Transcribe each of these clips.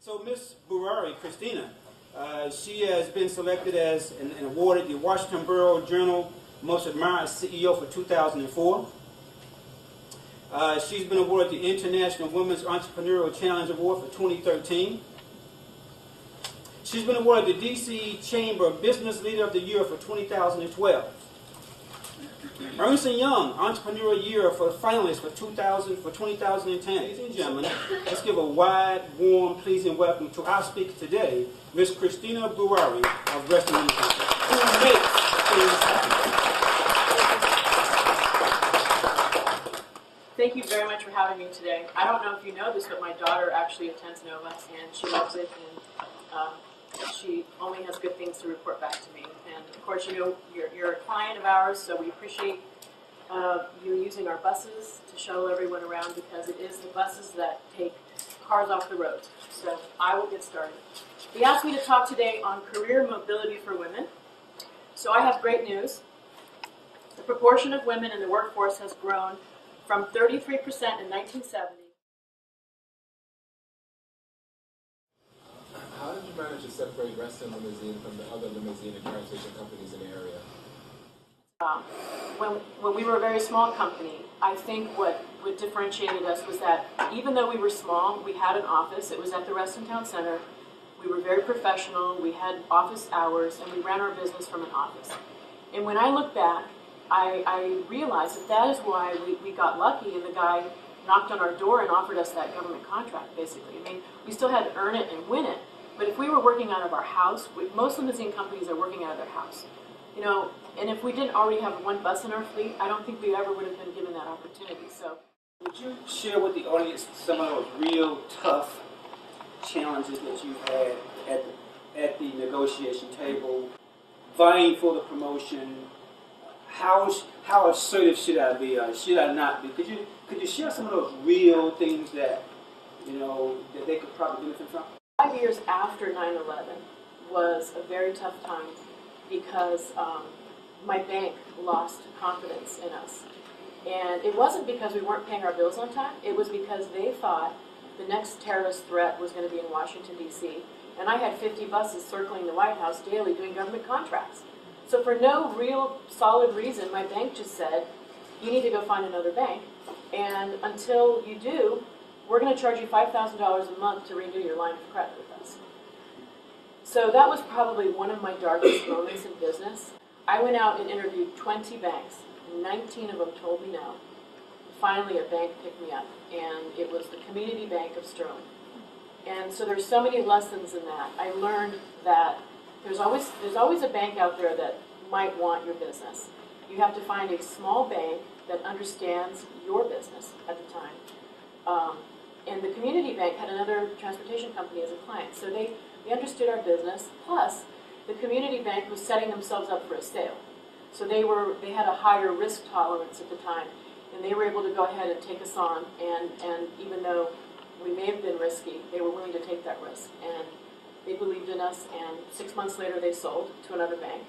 So Ms. Bouweiri, Kristina, she has been selected as and awarded the Washington Borough Journal Most Admired CEO for 2004. She's been awarded the International Women's Entrepreneurial Challenge Award for 2013. She's been awarded the D.C. Chamber Business Leader of the Year for 2012. Ernst & Young Entrepreneur Year for finalists for 2010. Ladies and gentlemen, let's give a wide, warm, pleasing welcome to our speaker today, Ms. Kristina Bouweiri of Reston Limousine, who makes things happen. Thank you very much for having me today. I don't know if you know this, but my daughter actually attends Nova, and she loves it, and she only has good things to report back to me. And of course, you know, you're a client of ours, so we appreciate you using our buses to shuttle everyone around, because it is the buses that take cars off the roads. So I will get started. They asked me to talk today on career mobility for women. So I have great news. The proportion of women in the workforce has grown from 33% in 1970. How did you manage to separate Reston Limousine from the other limousine and transportation companies in the area? When we were a very small company, I think what differentiated us was that even though we were small, we had an office. It was at the Reston Town Center. We were very professional. We had office hours, and we ran our business from an office. And when I look back, I realized that is why we got lucky, and the guy knocked on our door and offered us that government contract, basically. I mean, we still had to earn it and win it. But if we were working out of our house, most limousine companies are working out of their house. You know, and if we didn't already have one bus in our fleet, I don't think we ever would have been given that opportunity. So, would you share with the audience some of those real tough challenges that you had at the negotiation table, vying for the promotion? How assertive should I be, or should I not be? Could you share some of those real things that, you know, that they could probably benefit from? 5 years after 9/11 was a very tough time, because my bank lost confidence in us. And it wasn't because we weren't paying our bills on time. It was because they thought the next terrorist threat was going to be in Washington, D.C. And I had 50 buses circling the White House daily doing government contracts. So for no real solid reason, my bank just said, you need to go find another bank. And until you do, we're going to charge you $5,000 a month to renew your line of credit with us. So that was probably one of my darkest moments in business. I went out and interviewed 20 banks, and 19 of them told me no. Finally, a bank picked me up, and it was the Community Bank of Sterling. And so there's so many lessons in that. I learned that there's always a bank out there that might want your business. You have to find a small bank that understands your business at the time. And the Community Bank had another transportation company as a client, so they understood our business. Plus, the Community Bank was setting themselves up for a sale, so they had a higher risk tolerance at the time, and they were able to go ahead and take us on. And even though we may have been risky, they were willing to take that risk, and they believed in us. And 6 months later, they sold to another bank,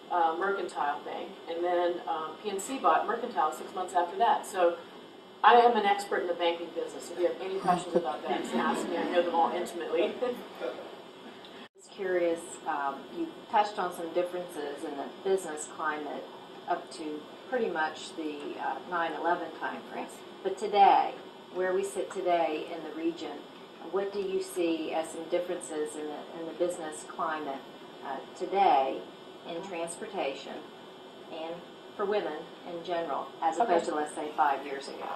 Mercantile Bank, and then PNC bought Mercantile 6 months after that. So I am an expert in the banking business. If you have any questions about banks, ask me. I know them all intimately. I was curious, you touched on some differences in the business climate up to pretty much the 9/11 timeframe. But today, where we sit today in the region, what do you see as some differences in the business climate today in transportation and for women in general, as opposed to, let's say, 5 years ago?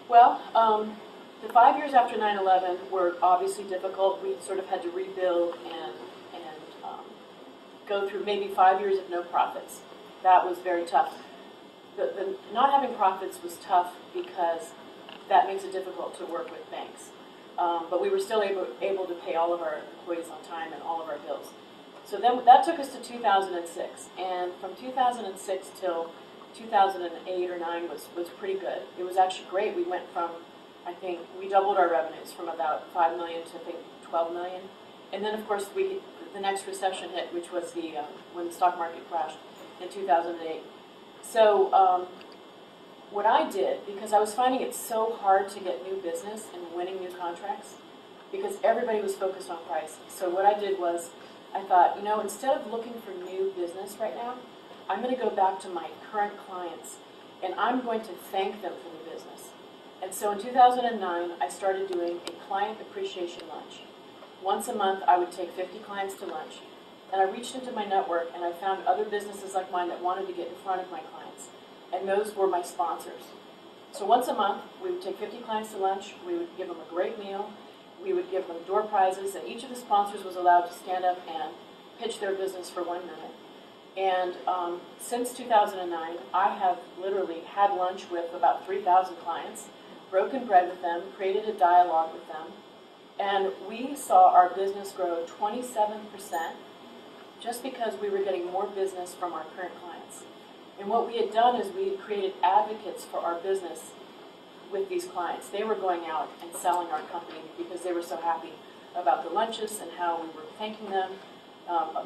Well, the 5 years after 9/11 were obviously difficult. We sort of had to rebuild and go through maybe 5 years of no profits. That was very tough. The not having profits was tough because that makes it difficult to work with banks. But we were still able to pay all of our employees on time and all of our bills. So then that took us to 2006, and from 2006 till 2008 or 9 was pretty good. It was actually great. We went from, I think, we doubled our revenues from about 5 million to, I think, 12 million. And then, of course, the next recession hit, which was when the stock market crashed in 2008. So what I did, because I was finding it so hard to get new business and winning new contracts, because everybody was focused on price. So what I did was, I thought, instead of looking for new business right now, I'm going to go back to my current clients, and I'm going to thank them for the business. And so in 2009, I started doing a client appreciation lunch. Once a month, I would take 50 clients to lunch, and I reached into my network, and I found other businesses like mine that wanted to get in front of my clients, and those were my sponsors. So once a month, we would take 50 clients to lunch, we would give them a great meal, we would give them door prizes, and each of the sponsors was allowed to stand up and pitch their business for 1 minute. And since 2009, I have literally had lunch with about 3,000 clients, broken bread with them, created a dialogue with them, and we saw our business grow 27% just because we were getting more business from our current clients. And what we had done is we had created advocates for our business with these clients. They were going out and selling our company because they were so happy about the lunches and how we were thanking them.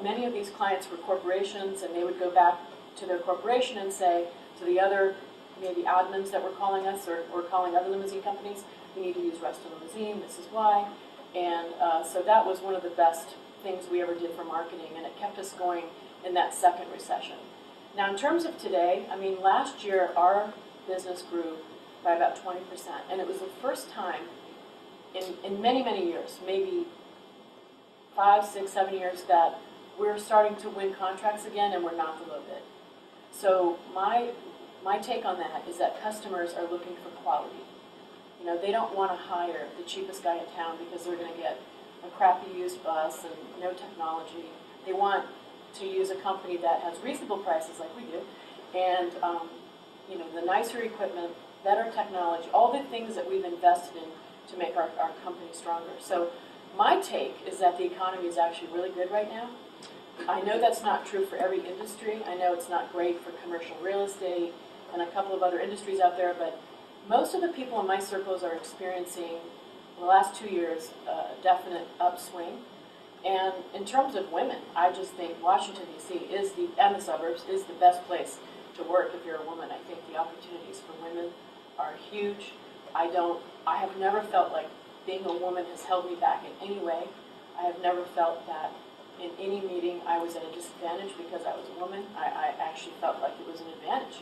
Many of these clients were corporations, and they would go back to their corporation and say to the other maybe admins that were calling us or calling other limousine companies, you need to use Reston Limousine, this is why. And so that was one of the best things we ever did for marketing, and it kept us going in that second recession. Now in terms of today, last year our business grew by about 20%, and it was the first time in many, many years, maybe 5, 6, 7 years, that we're starting to win contracts again and we're not the low bid. So my take on that is that customers are looking for quality. They don't want to hire the cheapest guy in town because they're going to get a crappy used bus and no technology. They want to use a company that has reasonable prices like we do, and the nicer equipment, better technology, all the things that we've invested in to make our company stronger. So my take is that the economy is actually really good right now. I know that's not true for every industry. I know it's not great for commercial real estate and a couple of other industries out there, but most of the people in my circles are experiencing, in the last 2 years, a definite upswing. And in terms of women, I just think Washington, D.C. and the suburbs is the best place to work if you're a woman. I think the opportunities for women are huge. I have never felt like being a woman has held me back in any way. I have never felt that in any meeting I was at a disadvantage because I was a woman. I actually felt like it was an advantage.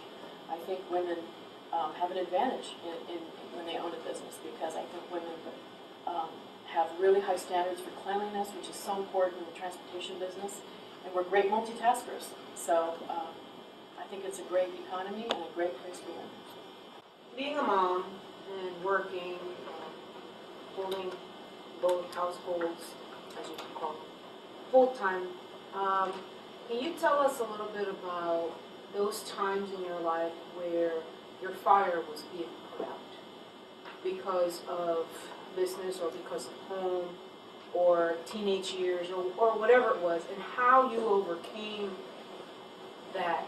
I think women have an advantage when they own a business, because I think women have really high standards for cleanliness, which is so important in the transportation business, and we're great multitaskers. So I think it's a great economy and a great place to live. Being a mom and working, holding both households, as you can call them, full time, can you tell us a little bit about those times in your life where your fire was being put out because of business or because of home or teenage years or whatever it was, and how you overcame that?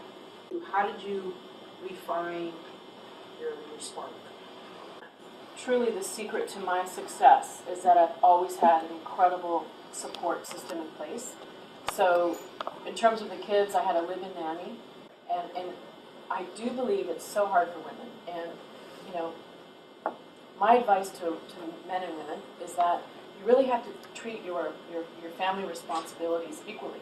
How did you refine your spark? Truly, the secret to my success is that I've always had an incredible support system in place. So in terms of the kids, I had a live-in nanny, and I do believe it's so hard for women. And, my advice to men and women is that you really have to treat your family responsibilities equally.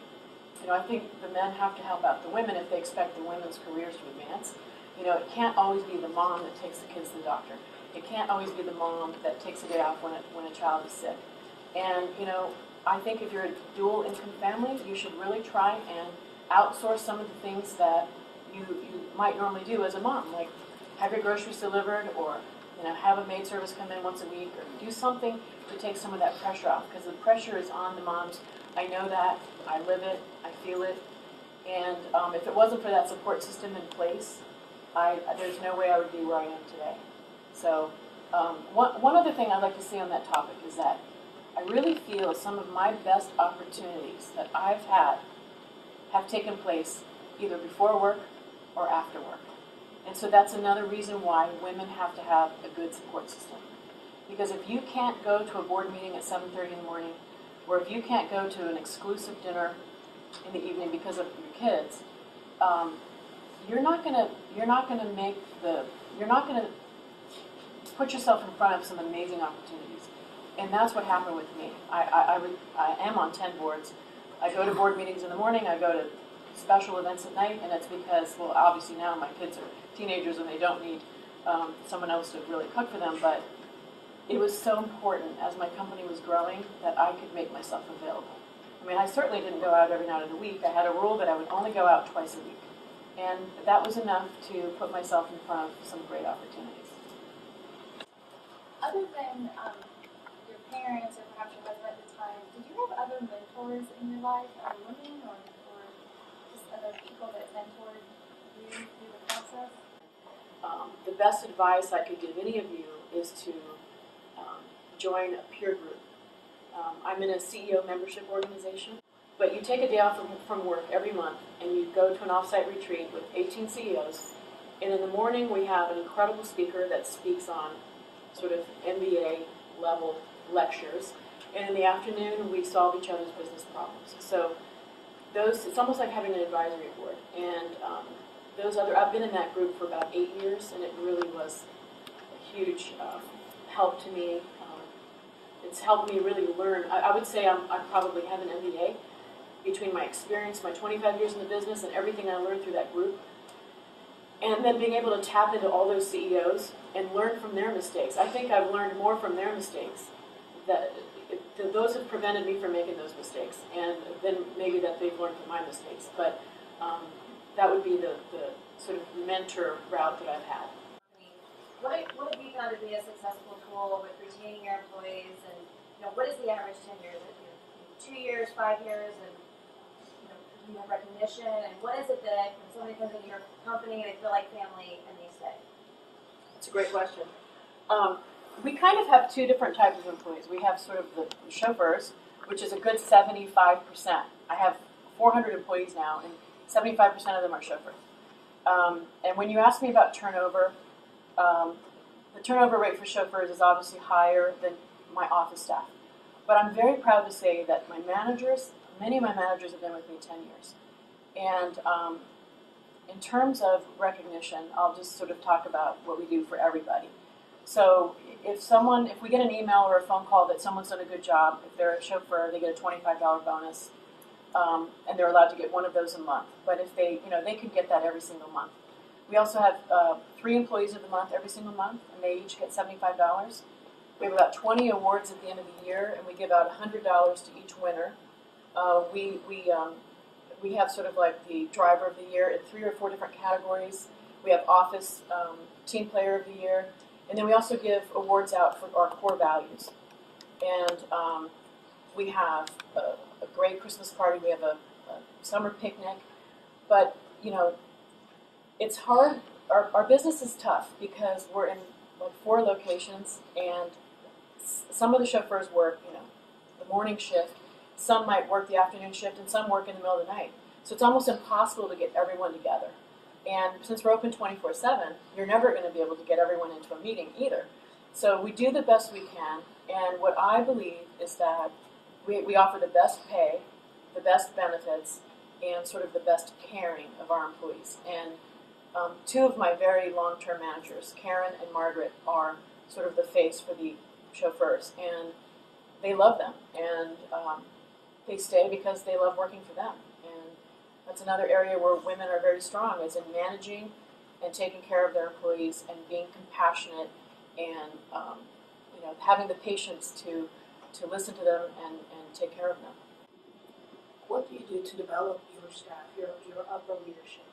I think the men have to help out the women if they expect the women's careers to advance. It can't always be the mom that takes the kids to the doctor. It can't always be the mom that takes a day off when a child is sick. And, I think if you're a dual income family, you should really try and outsource some of the things that you might normally do as a mom, like have your groceries delivered, or have a maid service come in once a week, or do something to take some of that pressure off, because the pressure is on the moms. I know that. I live it. I feel it. And if it wasn't for that support system in place, there's no way I would be where I am today. So one other thing I'd like to say on that topic is that I really feel some of my best opportunities that I've had have taken place either before work or after work. And so that's another reason why women have to have a good support system. Because if you can't go to a board meeting at 7:30 in the morning, or if you can't go to an exclusive dinner in the evening because of your kids, you're not gonna put yourself in front of some amazing opportunities. And that's what happened with me. I am on 10 boards. I go to board meetings in the morning, I go to special events at night, and it's because, well, obviously now my kids are teenagers and they don't need someone else to really cook for them, but it was so important as my company was growing that I could make myself available. I mean, I certainly didn't go out every night of the week. I had a rule that I would only go out twice a week. And that was enough to put myself in front of some great opportunities. Other than your parents or perhaps your husband at the time, did you have other mentors in your life, other women or just other people that mentored you through the process? The best advice I could give any of you is to join a peer group. I'm in a CEO membership organization, but you take a day off from work every month and you go to an offsite retreat with 18 CEOs, and in the morning we have an incredible speaker that speaks on sort of MBA level lectures, and in the afternoon we solve each other's business problems. So it's almost like having an advisory board, and I've been in that group for about 8 years, and it really was a huge help to me. It's helped me really learn. I would say I probably have an MBA between my experience, my 25 years in the business, and everything I learned through that group. And then being able to tap into all those CEOs and learn from their mistakes. I think I've learned more from their mistakes. That those have prevented me from making those mistakes, and then maybe that they've learned from my mistakes. But that would be the sort of mentor route that I've had. What have you found to be a successful tool with retaining your employees, and what is the average tenure? Is it 2 years, 5 years, and you have recognition? And what is it that when somebody comes into your company and they feel like family and they stay? That's a great question. We kind of have two different types of employees. We have sort of the chauffeurs, which is a good 75%. I have 400 employees now, and 75% of them are chauffeurs. And when you ask me about turnover, the turnover rate for chauffeurs is obviously higher than my office staff. But I'm very proud to say that many of my managers have been with me 10 years. And in terms of recognition, I'll just sort of talk about what we do for everybody. So if we get an email or a phone call that someone's done a good job, if they're a chauffeur, they get a $25 bonus, and they're allowed to get one of those a month. But if they can get that every single month. We also have 3 employees of the month every single month, and they each get $75. We have about 20 awards at the end of the year, and we give out $100 to each winner. We have sort of like the driver of the year in 3 or 4 different categories. We have office team player of the year, and then we also give awards out for our core values. And we have a great Christmas party. We have a summer picnic, but it's hard. Our business is tough because we're in like 4 locations, and some of the chauffeurs work, the morning shift. Some might work the afternoon shift, and some work in the middle of the night. So it's almost impossible to get everyone together. And since we're open 24/7, you're never going to be able to get everyone into a meeting either. So we do the best we can, and what I believe is that we offer the best pay, the best benefits, and sort of the best caring of our employees. And 2 of my very long-term managers, Karen and Margaret, are sort of the face for the chauffeurs, and they love them, and they stay because they love working for them. And that's another area where women are very strong, is in managing and taking care of their employees and being compassionate and having the patience to listen to them and take care of them. What do you do to develop your staff, your upper leadership?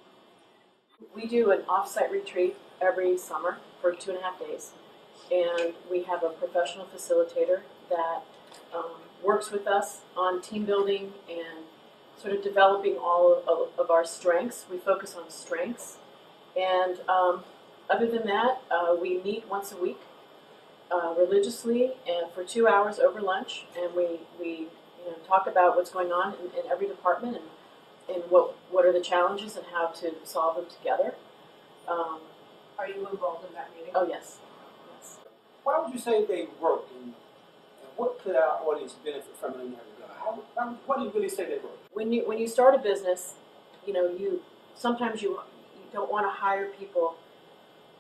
We do an off-site retreat every summer for 2.5 days, and we have a professional facilitator that works with us on team building and sort of developing all of our strengths. We focus on strengths, and other than that, we meet once a week religiously and for 2 hours over lunch, and we talk about what's going on in every department and what are the challenges and how to solve them together. Are you involved in that meeting? Oh, yes. Why would you say they work, and what could our audience benefit from it in that regard? Why do you really say they work? When you start a business, sometimes you don't want to hire people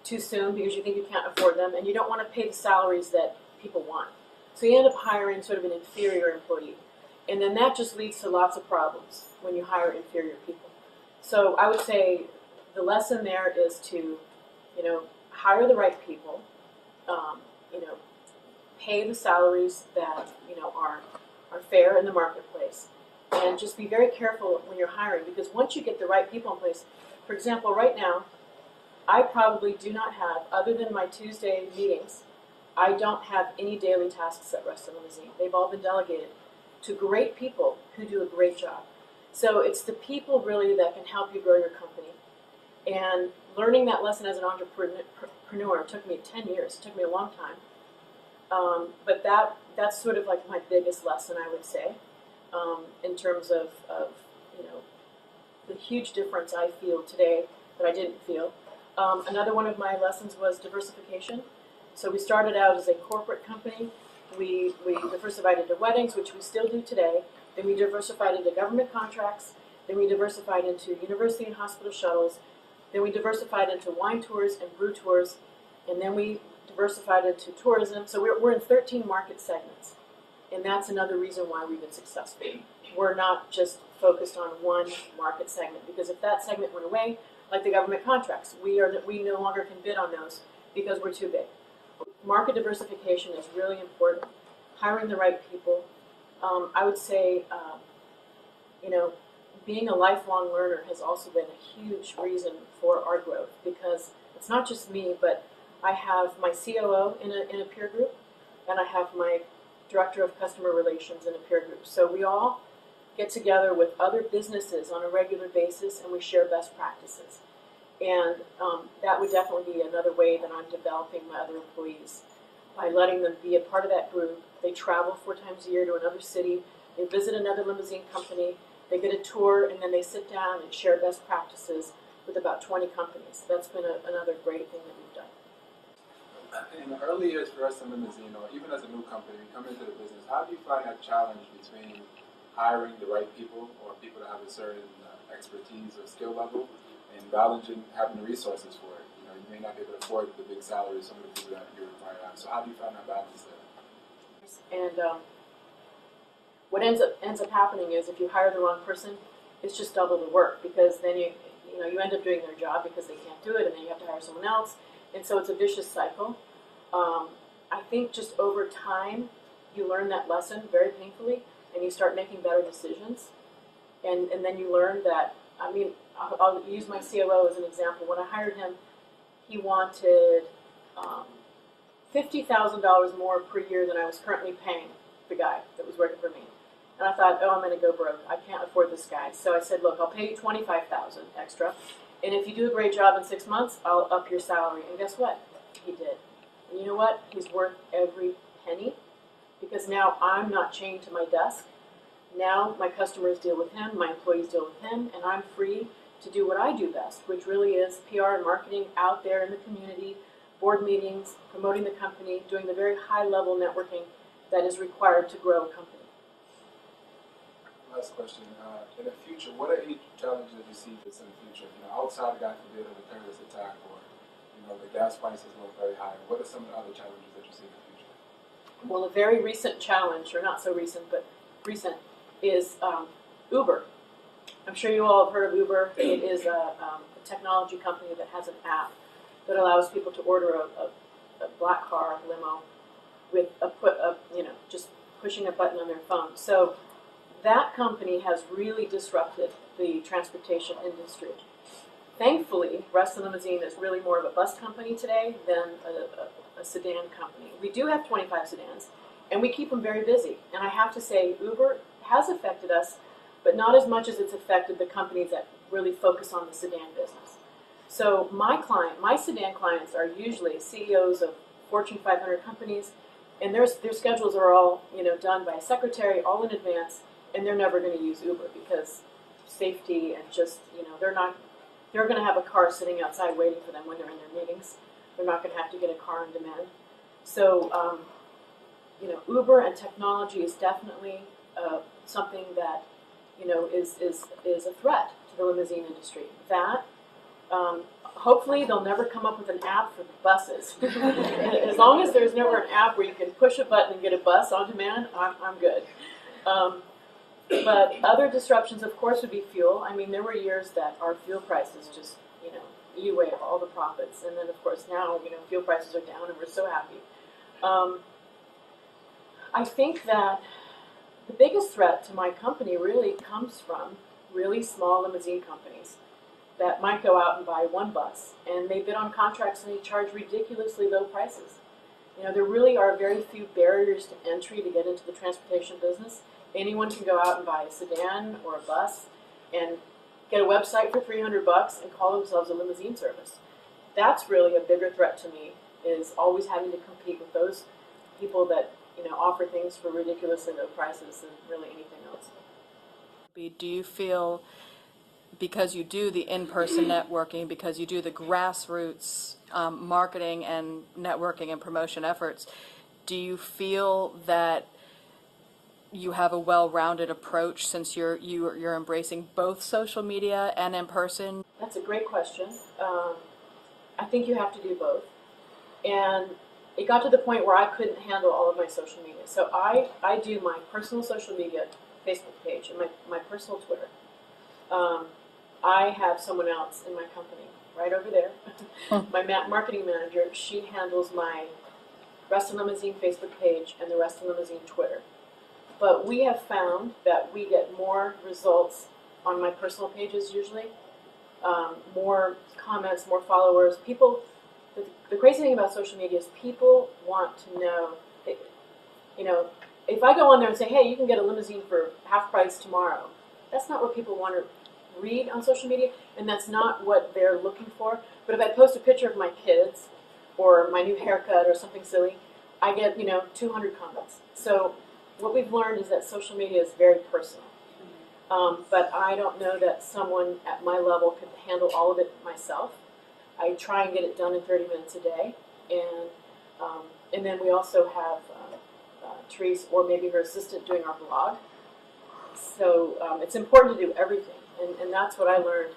too soon because you think you can't afford them, and you don't want to pay the salaries that people want. So you end up hiring sort of an inferior employee. And then that just leads to lots of problems when you hire inferior people. So I would say the lesson there is to, hire the right people, pay the salaries that, are fair in the marketplace. And just be very careful when you're hiring, because once you get the right people in place, for example, right now, I probably do not have, other than my Tuesday meetings, I don't have any daily tasks at Reston Limousine. They've all been delegated to great people who do a great job. So it's the people really that can help you grow your company. And learning that lesson as an entrepreneur took me 10 years. It took me a long time. But that's sort of like my biggest lesson, I would say, in terms of the huge difference I feel today that I didn't feel. Another one of my lessons was diversification. So we started out as a corporate company. We diversified into weddings, which we still do today. Then we diversified into government contracts. Then we diversified into university and hospital shuttles. Then we diversified into wine tours and brew tours. And then we diversified into tourism. So we're in 13 market segments. And that's another reason why we've been successful. We're not just focused on one market segment, because if that segment went away, like the government contracts, we no longer can bid on those because we're too big. Market diversification is really important. Hiring the right people. I would say, being a lifelong learner has also been a huge reason for our growth, because it's not just me, but I have my COO in a peer group, and I have my Director of Customer Relations in a peer group. So we all get together with other businesses on a regular basis, and we share best practices. And that would definitely be another way that I'm developing my other employees, by letting them be a part of that group. They travel 4 times a year to another city, they visit another limousine company, they get a tour, and then they sit down and share best practices with about 20 companies. That's been another great thing that we've done. In the early years for Reston Limousine, or even as a new company, we come into the business, how do you find that challenge between hiring the right people, or people that have a certain expertise or skill level, and balancing having the resources for it? You may not be able to afford the big salaries some of the people that you require. So how do you find that balance there? And what ends up happening is, if you hire the wrong person, it's just double the work, because then you end up doing their job because they can't do it, and then you have to hire someone else, and so it's a vicious cycle. I think just over time you learn that lesson very painfully, and you start making better decisions, and then you learn that. I'll use my COO as an example. When I hired him, he wanted $50,000 more per year than I was currently paying the guy that was working for me. And I thought, I'm going to go broke. I can't afford this guy. So I said, look, I'll pay you $25,000 extra, and if you do a great job in 6 months, I'll up your salary. And guess what? He did. And you know what? He's worth every penny, because now I'm not chained to my desk. Now my customers deal with him, my employees deal with him, and I'm free to do what I do best, which really is PR and marketing out there in the community, board meetings, promoting the company, doing the very high-level networking that is required to grow a company. Last question. In the future, what are any challenges that you see this in the future? Outside, God forbid, of a terrorist attack, or the gas prices go very high. What are some of the other challenges that you see in the future? Well, a very recent challenge, or not so recent, but recent, is Uber. I'm sure you all have heard of Uber. It is a technology company that has an app that allows people to order a black car, limo, with just pushing a button on their phone. So that company has really disrupted the transportation industry. Thankfully, Reston Limousine is really more of a bus company today than a sedan company. We do have 25 sedans, and we keep them very busy. And I have to say, Uber has affected us, but not as much as it's affected the companies that really focus on the sedan business. So my sedan clients are usually CEOs of Fortune 500 companies, and their schedules are all done by a secretary, all in advance, and they're never going to use Uber because safety and just they're going to have a car sitting outside waiting for them when they're in their meetings. They're not going to have to get a car on demand. So Uber and technology is definitely something that is a threat to the limousine industry. That Hopefully they'll never come up with an app for the buses. As long as there's never an app where you can push a button and get a bus on demand, I'm good. But other disruptions, of course, would be fuel. I mean, there were years that our fuel prices just, eat away all the profits. And then, of course, now, fuel prices are down and we're so happy. I think that the biggest threat to my company really comes from really small limousine companies that might go out and buy one bus, and they bid on contracts and they charge ridiculously low prices. There really are very few barriers to entry to get into the transportation business. Anyone can go out and buy a sedan or a bus and get a website for $300 and call themselves a limousine service. That's really a bigger threat to me, is always having to compete with those people that offer things for ridiculously low prices than really anything else. Do you feel, because you do the in-person networking, because you do the grassroots marketing and networking and promotion efforts, do you feel that you have a well-rounded approach since you're embracing both social media and in person? That's a great question. I think you have to do both. And it got to the point where I couldn't handle all of my social media. So I do my personal social media Facebook page and my personal Twitter. I have someone else in my company right over there. My marketing manager, she handles my Reston Limousine Facebook page and the Reston Limousine Twitter. But we have found that we get more results on my personal pages usually, more comments, more followers. People, the crazy thing about social media is people want to know, if I go on there and say, hey, you can get a limousine for half price tomorrow, that's not what people want to read on social media, and that's not what they're looking for. But if I post a picture of my kids or my new haircut or something silly, I get 200 comments. So what we've learned is that social media is very personal. But I don't know that someone at my level could handle all of it myself. I try and get it done in 30 minutes a day, and then we also have Therese or maybe her assistant doing our blog. So it's important to do everything, and that's what I learned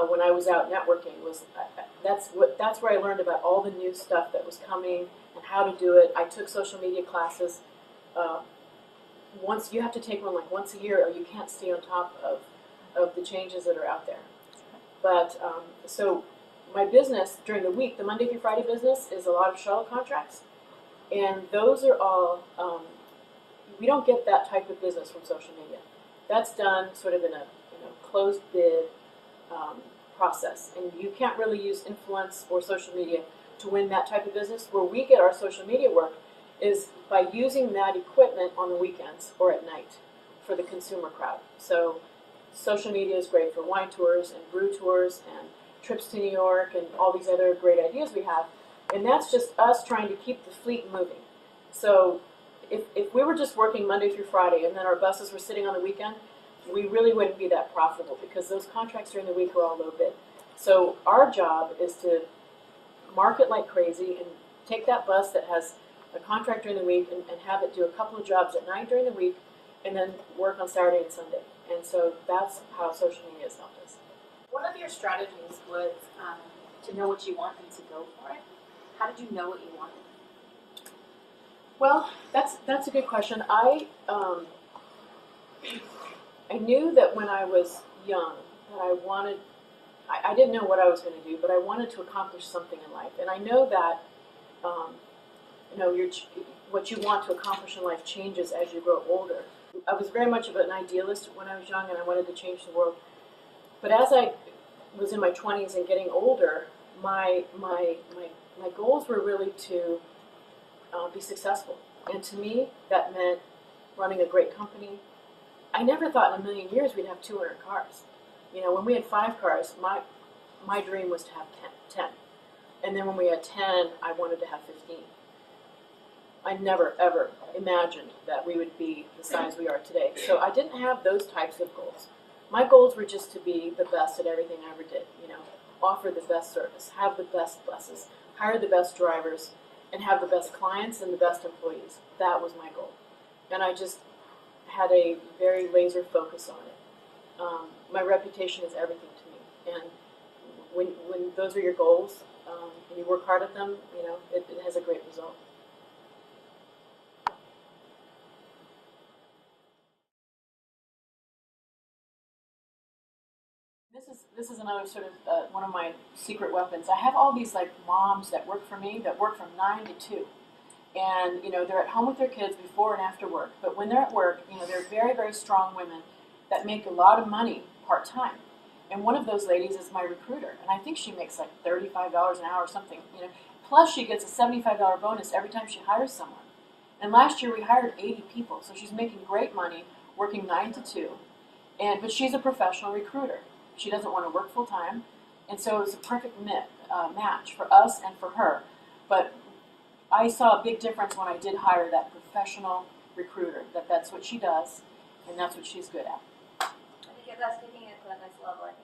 when I was out networking. That's where I learned about all the new stuff that was coming and how to do it. I took social media classes. You have to take one like once a year, or you can't stay on top of the changes that are out there. But so my business during the week, the Monday through Friday business, is a lot of shuttle contracts, and those are all. We don't get that type of business from social media. That's done sort of in a closed bid process, and you can't really use influence or social media to win that type of business. Where we get our social media work is by using that equipment on the weekends or at night for the consumer crowd. So social media is great for wine tours and brew tours and trips to New York and all these other great ideas we have. And that's just us trying to keep the fleet moving. So if we were just working Monday through Friday and then our buses were sitting on the weekend, we really wouldn't be that profitable because those contracts during the week are all low bid. So our job is to market like crazy and take that bus that has a contract during the week and have it do a couple of jobs at night during the week and then work on Saturday and Sunday. And so that's how social media has helped us. One of your strategies was to know what you want and to go for it. How did you know what you wanted? Well, that's a good question. I knew that when I was young that I didn't know what I was going to do, but I wanted to accomplish something in life. And I know that what you want to accomplish in life changes as you grow older. I was very much of an idealist when I was young, and I wanted to change the world. But as I was in my 20s and getting older, my goals were really to be successful. And to me, that meant running a great company. I never thought in a million years we'd have 200 cars. When we had 5 cars, my dream was to have 10. And then when we had 10, I wanted to have 15. I never, ever imagined that we would be the size we are today. So I didn't have those types of goals. My goals were just to be the best at everything I ever did. Offer the best service, have the best buses, hire the best drivers, and have the best clients and the best employees. That was my goal. And I just had a very laser focus on it. My reputation is everything to me. And when those are your goals, and you work hard at them, it has a great result. This is another sort of one of my secret weapons. I have all these like moms that work for me that work from 9 to 2, and they're at home with their kids before and after work. But when they're at work, they're very, very strong women that make a lot of money part time. And one of those ladies is my recruiter, and I think she makes like $35 an hour or something. Plus she gets a $75 bonus every time she hires someone. And last year we hired 80 people, so she's making great money working 9 to 2. But she's a professional recruiter. She doesn't want to work full time, and so it was a perfect match for us and for her. But I saw a big difference when I did hire that professional recruiter. That's what she does, and that's what she's good at. I think if that's taking it to the next level, I think